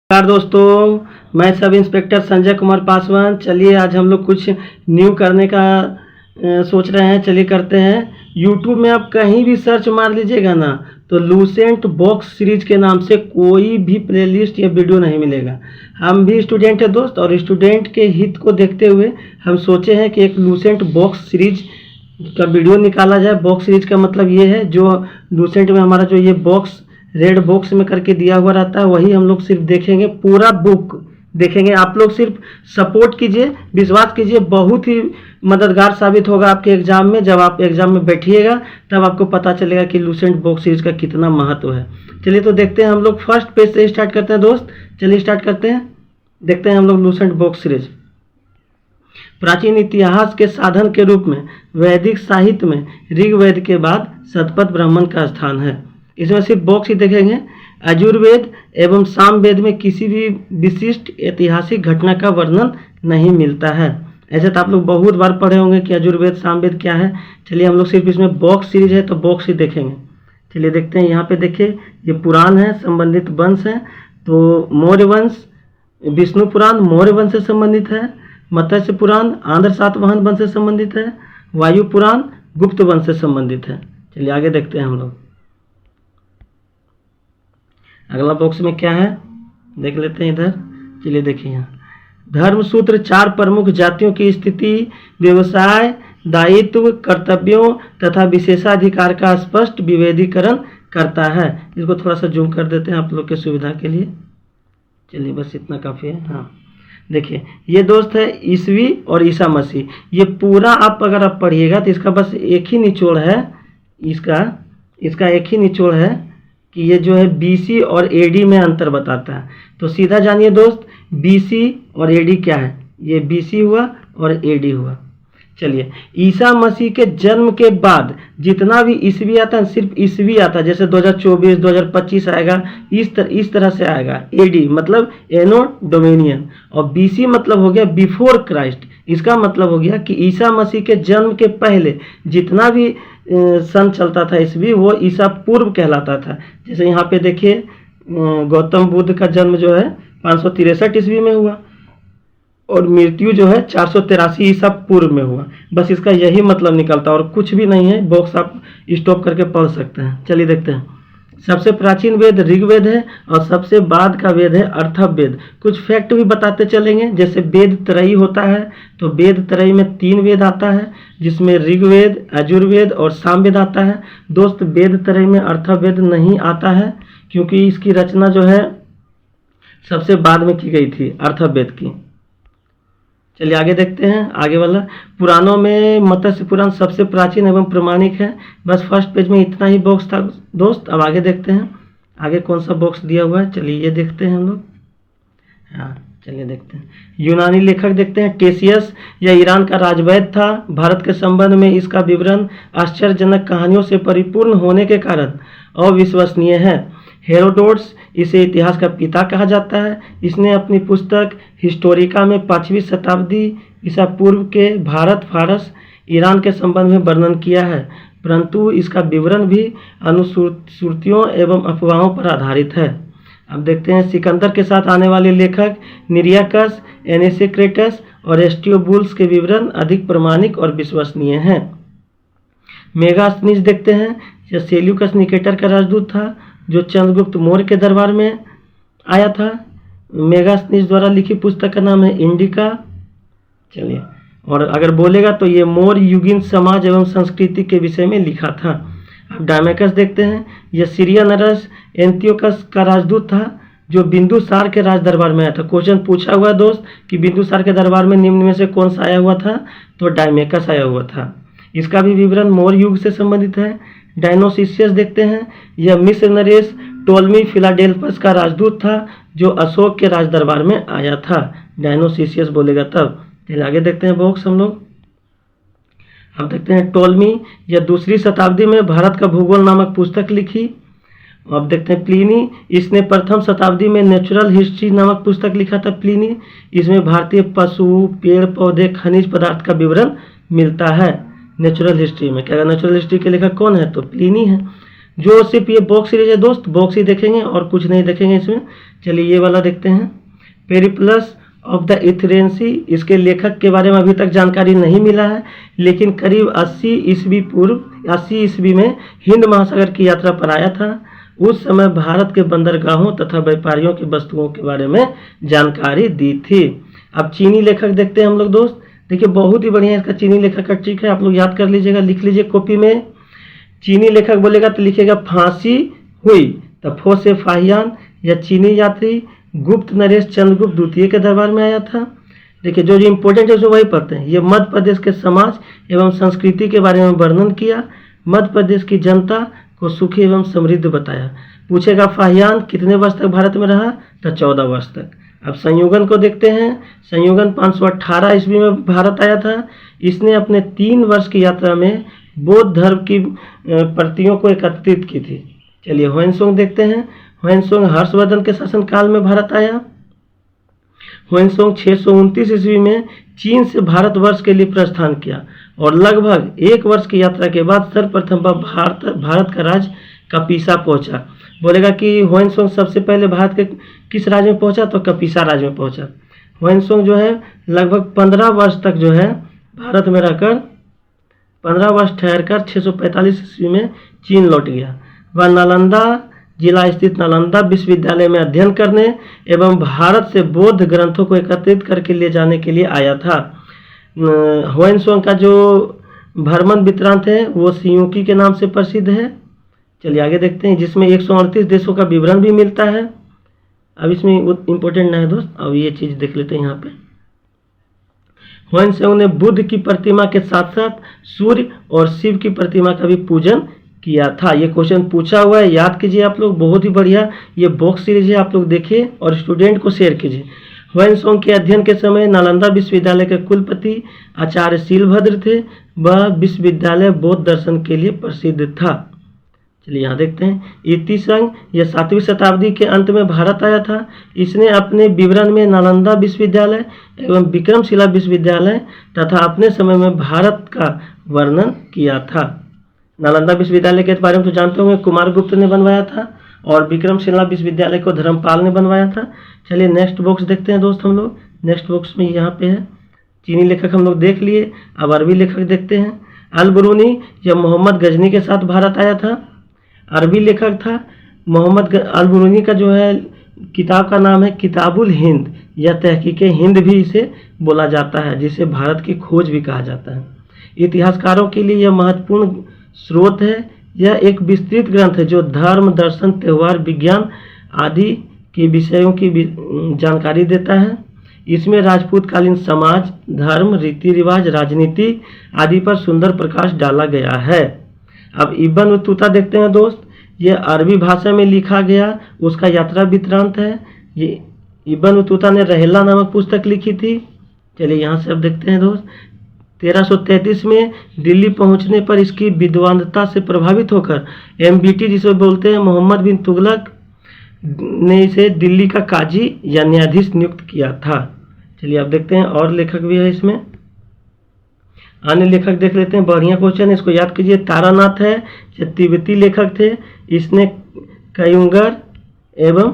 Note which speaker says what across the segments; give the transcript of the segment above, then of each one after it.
Speaker 1: नमस्कार दोस्तों, मैं सब इंस्पेक्टर संजय कुमार पासवान। चलिए आज हम लोग कुछ न्यू करने का सोच रहे हैं। चलिए करते हैं। यूट्यूब में आप कहीं भी सर्च मार लीजिएगा ना, तो लूसेंट बॉक्स सीरीज के नाम से कोई भी प्लेलिस्ट या वीडियो नहीं मिलेगा। हम भी स्टूडेंट हैं दोस्त, और स्टूडेंट के हित को देखते हुए हम सोचे हैं कि एक लूसेंट बॉक्स सीरीज का वीडियो निकाला जाए। बॉक्स सीरीज का मतलब ये है, जो लूसेंट में हमारा जो ये बॉक्स रेड बॉक्स में करके दिया हुआ रहता है, वही हम लोग सिर्फ देखेंगे, पूरा बुक देखेंगे। आप लोग सिर्फ सपोर्ट कीजिए, विश्वास कीजिए, बहुत ही मददगार साबित होगा आपके एग्जाम में। जब आप एग्जाम में बैठिएगा तब आपको पता चलेगा कि लूसेंट बॉक्स सीरीज का कितना महत्व है। चलिए तो देखते हैं, हम लोग फर्स्ट पेज से स्टार्ट करते हैं दोस्त। चलिए स्टार्ट करते हैं, देखते हैं हम लोग लूसेंट बॉक्स सीरीज। प्राचीन इतिहास के साधन के रूप में वैदिक साहित्य में ऋग्वेद के बाद शतपथ ब्राह्मण का स्थान है। इसमें सिर्फ बॉक्स ही देखेंगे। यजुर्वेद एवं सामवेद में किसी भी विशिष्ट ऐतिहासिक घटना का वर्णन नहीं मिलता है। ऐसे तो आप लोग बहुत बार पढ़े होंगे कि यजुर्वेद सामवेद क्या है। चलिए हम लोग सिर्फ इसमें बॉक्स सीरीज है तो बॉक्स ही देखेंगे। चलिए देखते हैं। यहाँ पे देखिए, ये पुराण है, संबंधित वंश है। तो मौर्य वंश, विष्णु पुराण मौर्य वंश से संबंधित है। मत्स्य पुराण आंध्र सातवाहन वंश से संबंधित है। वायु पुराण गुप्त वंश से संबंधित है। चलिए आगे देखते हैं हम लोग। अगला बॉक्स में क्या है देख लेते हैं इधर। चलिए देखिए, यहाँ धर्म सूत्र 4 प्रमुख जातियों की स्थिति, व्यवसाय, दायित्व, कर्तव्यों तथा विशेषाधिकार का स्पष्ट विभेदीकरण करता है। इसको थोड़ा सा जूम कर देते हैं आप लोग की सुविधा के लिए। चलिए बस इतना काफ़ी है। हाँ देखिए, ये दोस्त है ईसवी और ईसा मसीह। ये पूरा आप अगर आप पढ़िएगा तो इसका बस एक ही निचोड़ है, इसका एक ही निचोड़ है कि ये जो है बीसी और एडी में अंतर बताता है। तो सीधा जानिए दोस्त, बीसी और एडी क्या है। ये बीसी हुआ और एडी हुआ। चलिए, ईसा मसीह के जन्म के बाद जितना भी ईस्वी आता है, सिर्फ ईस्वी आता है। जैसे 2024 2025 आएगा, इस तरह से आएगा। एडी मतलब एनो डोमिनियन, और बीसी मतलब हो गया बिफोर क्राइस्ट। इसका मतलब हो गया कि ईसा मसीह के जन्म के पहले जितना भी सन चलता था ईस्वी, वो ईसा पूर्व कहलाता था। जैसे यहाँ पे देखिए, गौतम बुद्ध का जन्म जो है 563 ईस्वी में हुआ, और मृत्यु जो है 483 ईसा पूर्व में हुआ। बस इसका यही मतलब निकलता है और कुछ भी नहीं है। बॉक्स आप स्टॉप करके पढ़ सकते हैं। चलिए देखते हैं। सबसे प्राचीन वेद ऋग्वेद है, और सबसे बाद का वेद है अर्थववेद। कुछ फैक्ट भी बताते चलेंगे। जैसे वेद त्रयी होता है, तो वेद त्रयी में 3 वेद आता है, जिसमें ऋग्वेद, यजुर्वेद और सामवेद आता है। दोस्त, वेद त्रयी में अर्थववेद नहीं आता है, क्योंकि इसकी रचना जो है सबसे बाद में की गई थी, अर्थववेद की। चलिए आगे देखते हैं। आगे वाला पुराणों में मत्स्य पुराण सबसे प्राचीन एवं प्रमाणिक है। बस फर्स्ट पेज में इतना ही बॉक्स था दोस्त। अब आगे देखते हैं, आगे कौन सा बॉक्स दिया हुआ है। चलिए ये देखते हैं हम लोग। हाँ चलिए देखते हैं। यूनानी लेखक देखते हैं। टेसियस यह ईरान का राजवैद्य था। भारत के संबंध में इसका विवरण आश्चर्यजनक कहानियों से परिपूर्ण होने के कारण अविश्वसनीय है। हेरोडोट्स इसे इतिहास का पिता कहा जाता है। इसने अपनी पुस्तक हिस्टोरिका में 5वीं शताब्दी ईसा पूर्व के भारत, फारस, ईरान के संबंध में वर्णन किया है, परंतु इसका विवरण भी अनुश्रुतियों एवं अफवाहों पर आधारित है। अब देखते हैं सिकंदर के साथ आने वाले लेखक निरियाकस, एनेसेक्रेटस और एस्ट्रियोबुलस के विवरण अधिक प्रमाणिक और विश्वसनीय हैं। मेगास्थनीज देखते हैं। यह सेल्यूकस निकेटर का राजदूत था, जो चंद्रगुप्त मौर्य के दरबार में आया था। मेगास्थनीज द्वारा लिखी पुस्तक का नाम है इंडिका। चलिए, और अगर बोलेगा तो ये मौर्य युगीन समाज एवं संस्कृति के विषय में लिखा था। अब डायमेकस देखते हैं। यह सीरिया नरस एंटियोकस का राजदूत था, जो बिंदुसार के राज दरबार में आया था। क्वेश्चन पूछा हुआ दोस्त कि बिंदुसार के दरबार में निम्न में से कौन सा आया हुआ था, तो डायमेकस आया हुआ था। इसका भी विवरण मौर्य युग से संबंधित है। डायनोसिसियस देखते हैं। यह मिस्र नरेश टोलमी फिलाडेल्फस का राजदूत था, जो अशोक के राज दरबार में आया था। डायनोसिसियस बोलेगा तब। चलिए आगे देखते हैं बॉक्स हम लोग। अब देखते हैं टोलमी, यह 2री शताब्दी में भारत का भूगोल नामक पुस्तक लिखी। अब देखते हैं प्लिनी, इसने प्रथम शताब्दी में नेचुरल हिस्ट्री नामक पुस्तक लिखा था। प्लिनी, इसमें भारतीय पशु, पेड़ पौधे, खनिज पदार्थ का विवरण मिलता है। नेचुरल हिस्ट्री में क्या, नेचुरल हिस्ट्री के लेखक कौन है, तो प्लिनी है। जो सिर्फ ये बॉक्स सीरीज है दोस्त, बॉक्स ही देखेंगे और कुछ नहीं देखेंगे इसमें। चलिए ये वाला देखते हैं, पेरिप्लस ऑफ द इथरेंसी। इसके लेखक के बारे में अभी तक जानकारी नहीं मिला है, लेकिन करीब 80 ईस्वी में हिंद महासागर की यात्रा पर आया था। उस समय भारत के बंदरगाहों तथा व्यापारियों की वस्तुओं के बारे में जानकारी दी थी। अब चीनी लेखक देखते हैं हम लोग दोस्त। देखिए बहुत ही बढ़िया इसका चीनी लेखक का ट्रिक है, आप लोग याद कर लीजिएगा, लिख लीजिए कॉपी में। चीनी लेखक बोलेगा तो लिखिएगा फांसी हुई, तब फो से फाहियान या चीनी यात्री गुप्त नरेश चंद्रगुप्त द्वितीय के दरबार में आया था। देखिए जो इम्पोर्टेंट है उसको वही पढ़ते हैं। ये मध्य प्रदेश के समाज एवं संस्कृति के बारे में वर्णन किया। मध्य प्रदेश की जनता को सुखी एवं समृद्ध बताया। पूछेगा फाहियान कितने वर्ष तक भारत में रहा, तो 14 वर्ष तक। अब संयोगन को देखते हैं। संयोगन 518 ईस्वी में भारत आया था। इसने अपने 3 वर्ष की यात्रा में बौद्ध धर्म की प्रतियों को एकत्रित की थी। चलिए ह्वेनसोंग देखते हैं। ह्वेनसोंग हर्षवर्धन के शासनकाल में भारत आया। ह्वेनसोंग 629 ईस्वी में चीन से भारतवर्ष के लिए प्रस्थान किया और लगभग 1 वर्ष की यात्रा के बाद सर्वप्रथम भारत का राज्य कपीसा पहुंचा। बोलेगा कि ह्वेनसोंग सबसे पहले भारत के किस राज्य में पहुंचा, तो कपीसा राज्य में पहुंचा। ह्वेनसोंग जो है लगभग 15 वर्ष तक जो है भारत में रहकर 15 वर्ष ठहरकर 645 ईस्वी में चीन लौट गया। वह नालंदा जिला स्थित नालंदा विश्वविद्यालय में अध्ययन करने एवं भारत से बौद्ध ग्रंथों को एकत्रित करके ले जाने के लिए आया था। ह्वेनसोंग का जो भ्रमण वृत्तांत है वो सियूकी के नाम से प्रसिद्ध है। चलिए आगे देखते हैं, जिसमें 138 देशों का विवरण भी मिलता है। अब इसमें इम्पोर्टेंट ना है दोस्त, अब ये चीज़ देख लेते हैं यहाँ पे। ह्वेनसोंग ने बुद्ध की प्रतिमा के साथ साथ सूर्य और शिव की प्रतिमा का भी पूजन किया था। ये क्वेश्चन पूछा हुआ है, याद कीजिए आप लोग, बहुत ही बढ़िया ये बॉक्स सीरीज है, आप लोग देखिए और स्टूडेंट को शेयर कीजिए। ह्वेनसोंग के अध्ययन के समय नालंदा विश्वविद्यालय के कुलपति आचार्य शीलभद्र थे। वह विश्वविद्यालय बौद्ध दर्शन के लिए प्रसिद्ध था। चलिए यहाँ देखते हैं, इतिसंग यह 7वीं शताब्दी के अंत में भारत आया था। इसने अपने विवरण में नालंदा विश्वविद्यालय एवं विक्रमशिला विश्वविद्यालय तथा अपने समय में भारत का वर्णन किया था। नालंदा विश्वविद्यालय के बारे में तो जानते होंगे, कुमारगुप्त ने बनवाया था और विक्रमशिला विश्वविद्यालय को धर्मपाल ने बनवाया था। चलिए नेक्स्ट बॉक्स देखते हैं दोस्त हम लोग। नेक्स्ट बॉक्स में यहाँ पे है, चीनी लेखक हम लोग देख लिए, अब अरबी लेखक देखते हैं। अल-बरूनी यह मोहम्मद गजनी के साथ भारत आया था। अरबी लेखक था मोहम्मद अल-बरूनी का जो है किताब का नाम है किताबुल हिंद या तहकीक हिंद भी इसे बोला जाता है, जिसे भारत की खोज भी कहा जाता है। इतिहासकारों के लिए यह महत्वपूर्ण स्रोत है। यह एक विस्तृत ग्रंथ है जो धर्म, दर्शन, त्यौहार, विज्ञान आदि के विषयों की जानकारी देता है। इसमें राजपूतकालीन समाज, धर्म, रीति रिवाज, राजनीति आदि पर सुंदर प्रकाश डाला गया है। अब इब्न बतूता देखते हैं दोस्त। ये अरबी भाषा में लिखा गया उसका यात्रा वृत्तांत है। ये इब्न बतूता ने रहला नामक पुस्तक लिखी थी। चलिए यहाँ से अब देखते हैं दोस्त। 1333 में दिल्ली पहुंचने पर इसकी विद्वानता से प्रभावित होकर MBT जिसे बोलते हैं मोहम्मद बिन तुगलक ने इसे दिल्ली का काजी या न्यायाधीश नियुक्त किया था। चलिए अब देखते हैं और लेखक भी है इसमें। अन्य लेखक देख लेते हैं, बढ़िया क्वेश्चन है, इसको याद कीजिए। तारानाथ है, ये तिब्बती लेखक थे। इसने कयुंगर एवं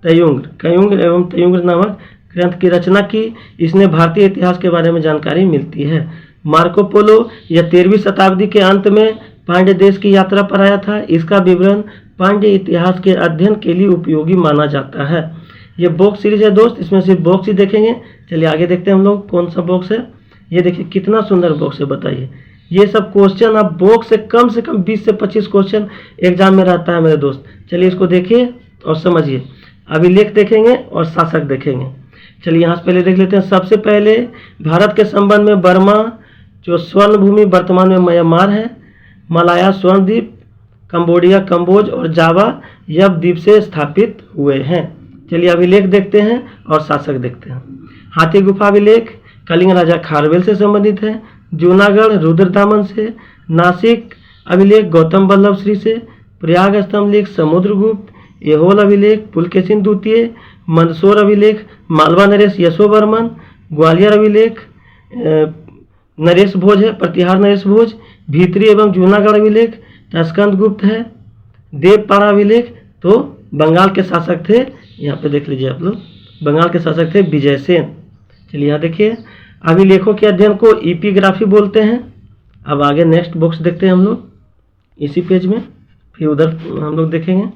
Speaker 1: तयुंग्र नामक ग्रंथ की रचना की। इसने भारतीय इतिहास के बारे में जानकारी मिलती है। मार्को पोलो यह 13वीं शताब्दी के अंत में पांड्य देश की यात्रा पर आया था। इसका विवरण पांड्य इतिहास के अध्ययन के लिए उपयोगी माना जाता है। ये बॉक्स सीरीज है दोस्त, इसमें सिर्फ बॉक्स ही देखेंगे। चलिए आगे देखते हैं हम लोग कौन सा बॉक्स है। ये देखिए कितना सुंदर बॉक्स है, बताइए। ये सब क्वेश्चन आप बॉक्स से कम 20 से 25 क्वेश्चन एग्जाम में रहता है मेरे दोस्त। चलिए इसको देखिए और समझिए। अभिलेख देखेंगे और शासक देखेंगे। चलिए यहाँ से पहले देख लेते हैं। सबसे पहले भारत के संबंध में बर्मा जो स्वर्ण भूमि वर्तमान में म्यांमार है, मलाया स्वर्ण द्वीप, कंबोडिया, कंबोज और जावा यव द्वीप से स्थापित हुए हैं। चलिए अभिलेख देखते हैं और शासक देखते हैं। हाथी गुफा अभिलेख कलिंग राजा खारवेल से संबंधित है। जूनागढ़ रुद्रदामन से। नासिक अभिलेख गौतम बल्लभ श्री से। प्रयाग स्तंभ लेख समुद्रगुप्त। एहोल अभिलेख पुलकेशिन द्वितीय। मंदसौर अभिलेख मालवा नरेश यशोवर्मन। ग्वालियर अभिलेख नरेश भोज है, प्रतिहार नरेश भोज। भीतरी एवं जूनागढ़ अभिलेख तस्कंद गुप्त है। देवपाड़ा अभिलेख तो बंगाल के शासक थे यहाँ पे देख लीजिए आप लोग, बंगाल के शासक थे विजयसेन। चलिए यहाँ देखिए, अभिलेखों के अध्ययन को एपिग्राफी बोलते हैं। अब आगे नेक्स्ट बॉक्स देखते हैं हम लोग इसी पेज में, फिर उधर हम लोग देखेंगे।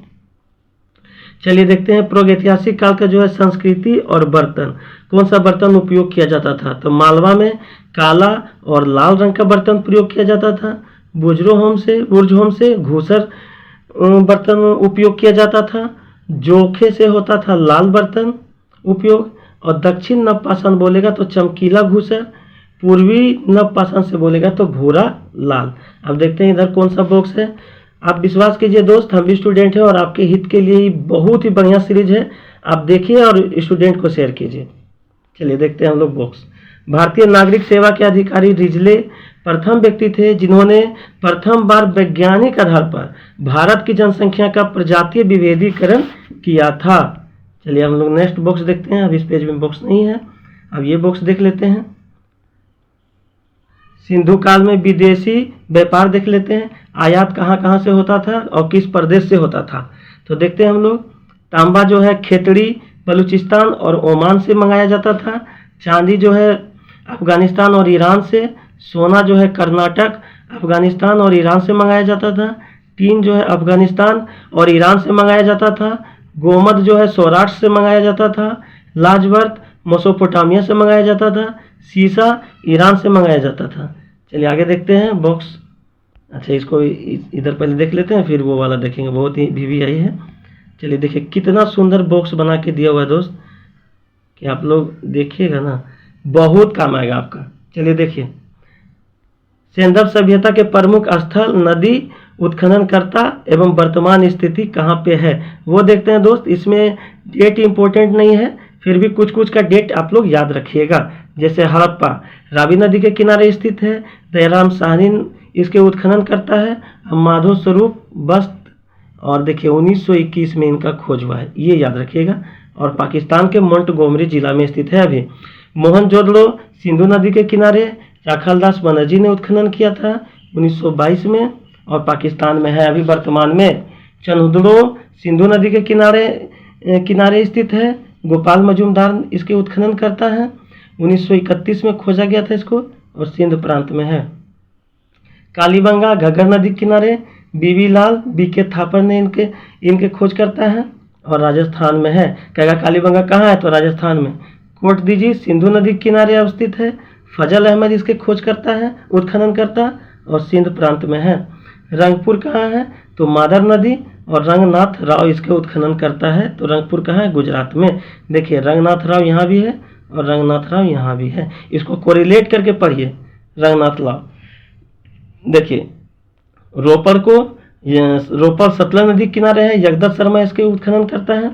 Speaker 1: चलिए देखते हैं प्रागैतिहासिक काल का जो है संस्कृति और बर्तन, कौन सा बर्तन उपयोग किया जाता था। तो मालवा में काला और लाल रंग का बर्तन प्रयोग किया जाता था। बुर्जहोम से घूसर बर्तन उपयोग किया जाता था। जोखे से होता था लाल बर्तन उपयोग, और दक्षिण नवपाषाण बोलेगा तो चमकीला घूसर, पूर्वी नवपाषाण से बोलेगा तो भूरा लाल। अब देखते हैं इधर कौन सा बॉक्स है। आप विश्वास कीजिए दोस्त, हम भी स्टूडेंट हैं और आपके हित के लिए बहुत ही बढ़िया सीरीज है, आप देखिए और स्टूडेंट को शेयर कीजिए। चलिए देखते हैं हम लोग बॉक्स। भारतीय नागरिक सेवा के अधिकारी रिजले प्रथम व्यक्ति थे जिन्होंने प्रथम बार वैज्ञानिक आधार पर भारत की जनसंख्या का प्रजातीय विभेदीकरण किया था। चलिए हम लोग नेक्स्ट बॉक्स देखते हैं। अब इस पेज में बॉक्स नहीं है, अब ये बॉक्स देख लेते हैं। सिंधु काल में विदेशी व्यापार देख लेते हैं, आयात कहाँ कहाँ से होता था और किस प्रदेश से होता था। तो देखते हैं हम लोग, तांबा जो है खेतड़ी बलूचिस्तान और ओमान से मंगाया जाता था। चांदी जो है अफगानिस्तान और ईरान से। सोना जो है कर्नाटक, अफगानिस्तान और ईरान से मंगाया जाता था। टीन जो है अफगानिस्तान और ईरान से मंगाया जाता था। गोमद जो है सौराष्ट्र से मंगाया जाता था। लाजवर्त मेसोपोटामिया से मंगाया जाता था। सीसा ईरान से मंगाया जाता था। चलिए आगे देखते हैं बॉक्स। अच्छा, इसको इधर पहले देख लेते हैं, फिर वो वाला देखेंगे, बहुत ही VVI है। चलिए देखिए कितना सुंदर बॉक्स बना के दिया हुआ है दोस्त, कि आप लोग देखिएगा ना, बहुत काम आएगा आपका। चलिए देखिए, सिंधु सभ्यता के प्रमुख स्थल, नदी, उत्खननकर्ता एवं वर्तमान स्थिति कहाँ पे है वो देखते हैं दोस्त। इसमें डेट इम्पोर्टेंट नहीं है, फिर भी कुछ कुछ का डेट आप लोग याद रखिएगा। जैसे हड़प्पा रावी नदी के किनारे स्थित है। दयाराम साहनी इसके उत्खनन करता है। माधव स्वरूप बस्त, और देखिए 1921 में इनका खोज हुआ है, ये याद रखिएगा। और पाकिस्तान के मोंटगोमरी जिला में स्थित है। अभी मोहनजोदड़ो सिंधु नदी के किनारे राखालदास बनर्जी ने उत्खनन किया था 1922 में, और पाकिस्तान में है अभी वर्तमान में। चंदुड़ो सिंधु नदी के किनारे स्थित है। गोपाल मजूमदार इसके उत्खनन करता है। 1931 में खोजा गया था इसको, और सिंध प्रांत में है। कालीबंगा घग्गर नदी के किनारे बीबी लाल BK थापर ने इनके खोज करता है, और राजस्थान में है। कहेगा कालीबंगा कहाँ है, तो राजस्थान में। कोट दीजी सिंधु नदी के किनारे अवस्थित है। फजल अहमद इसके खोज करता है, उत्खनन करता, और सिंध प्रांत में है। रंगपुर कहाँ है, तो मादर नदी, और रंगनाथ राव इसके उत्खनन करता है। तो रंगपुर कहाँ है, गुजरात में। देखिए रंगनाथ राव यहाँ भी है और रंगनाथ राव यहाँ भी है, इसको कोरिलेट करके पढ़िए। रंगनाथ राव देखिए, रोपर सतलज नदी किनारे है। जगदत्त शर्मा इसके उत्खनन करता है।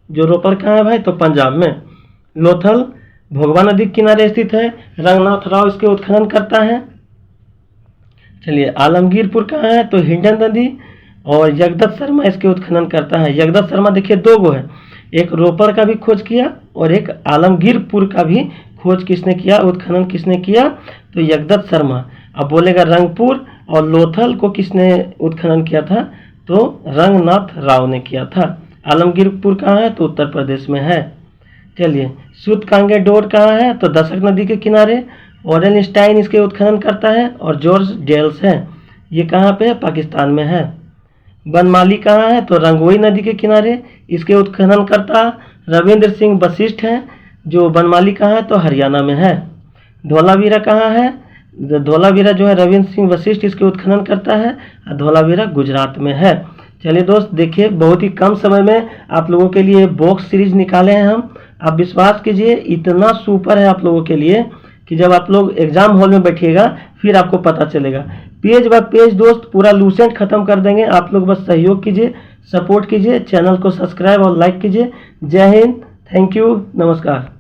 Speaker 1: जो रोपर कहाँ है भाई, तो पंजाब में। लोथल भोगवा नदी के किनारे स्थित है। रंगनाथ राव इसके उत्खनन करता है। चलिए आलमगीरपुर कहाँ है, तो हिंडन नदी, और जगदत्त शर्मा इसके उत्खनन करता है। जगदत्त शर्मा देखिए 2 गो है, एक रोपर का भी खोज किया और एक आलमगीरपुर का भी खोज किसने किया, उत्खनन किसने किया, तो जगदत्त शर्मा। अब बोलेगा रंगपुर और लोथल को किसने उत्खनन किया था, तो रंगनाथ राव ने किया था। आलमगीरपुर कहाँ है, तो उत्तर प्रदेश में है। चलिए सूतकांगे डोर कहाँ है, तो दशक नदी के किनारे। ओरेनस्टाइन इसके उत्खनन करता है, और जॉर्ज डेल्स है, ये कहाँ पे है, पाकिस्तान में है। बनमाली कहाँ है, तो रंगोई नदी के किनारे इसके उत्खनन करता रविंद्र सिंह वशिष्ठ हैं, जो बनमाली कहाँ है, तो हरियाणा में है। धोलावीरा कहाँ है, धोलावीरा जो है रविंद्र सिंह वशिष्ठ इसके उत्खनन करता है, और धोलावीरा गुजरात में है। चलिए दोस्त देखिए, बहुत ही कम समय में आप लोगों के लिए बॉक्स सीरीज निकाले हैं हम। आप विश्वास कीजिए इतना सुपर है आप लोगों के लिए कि जब आप लोग एग्जाम हॉल में बैठिएगा फिर आपको पता चलेगा। पेज बाय पेज दोस्त पूरा लूसेंट खत्म कर देंगे। आप लोग बस सहयोग कीजिए, सपोर्ट कीजिए, चैनल को सब्सक्राइब और लाइक कीजिए। जय हिंद, थैंक यू, नमस्कार।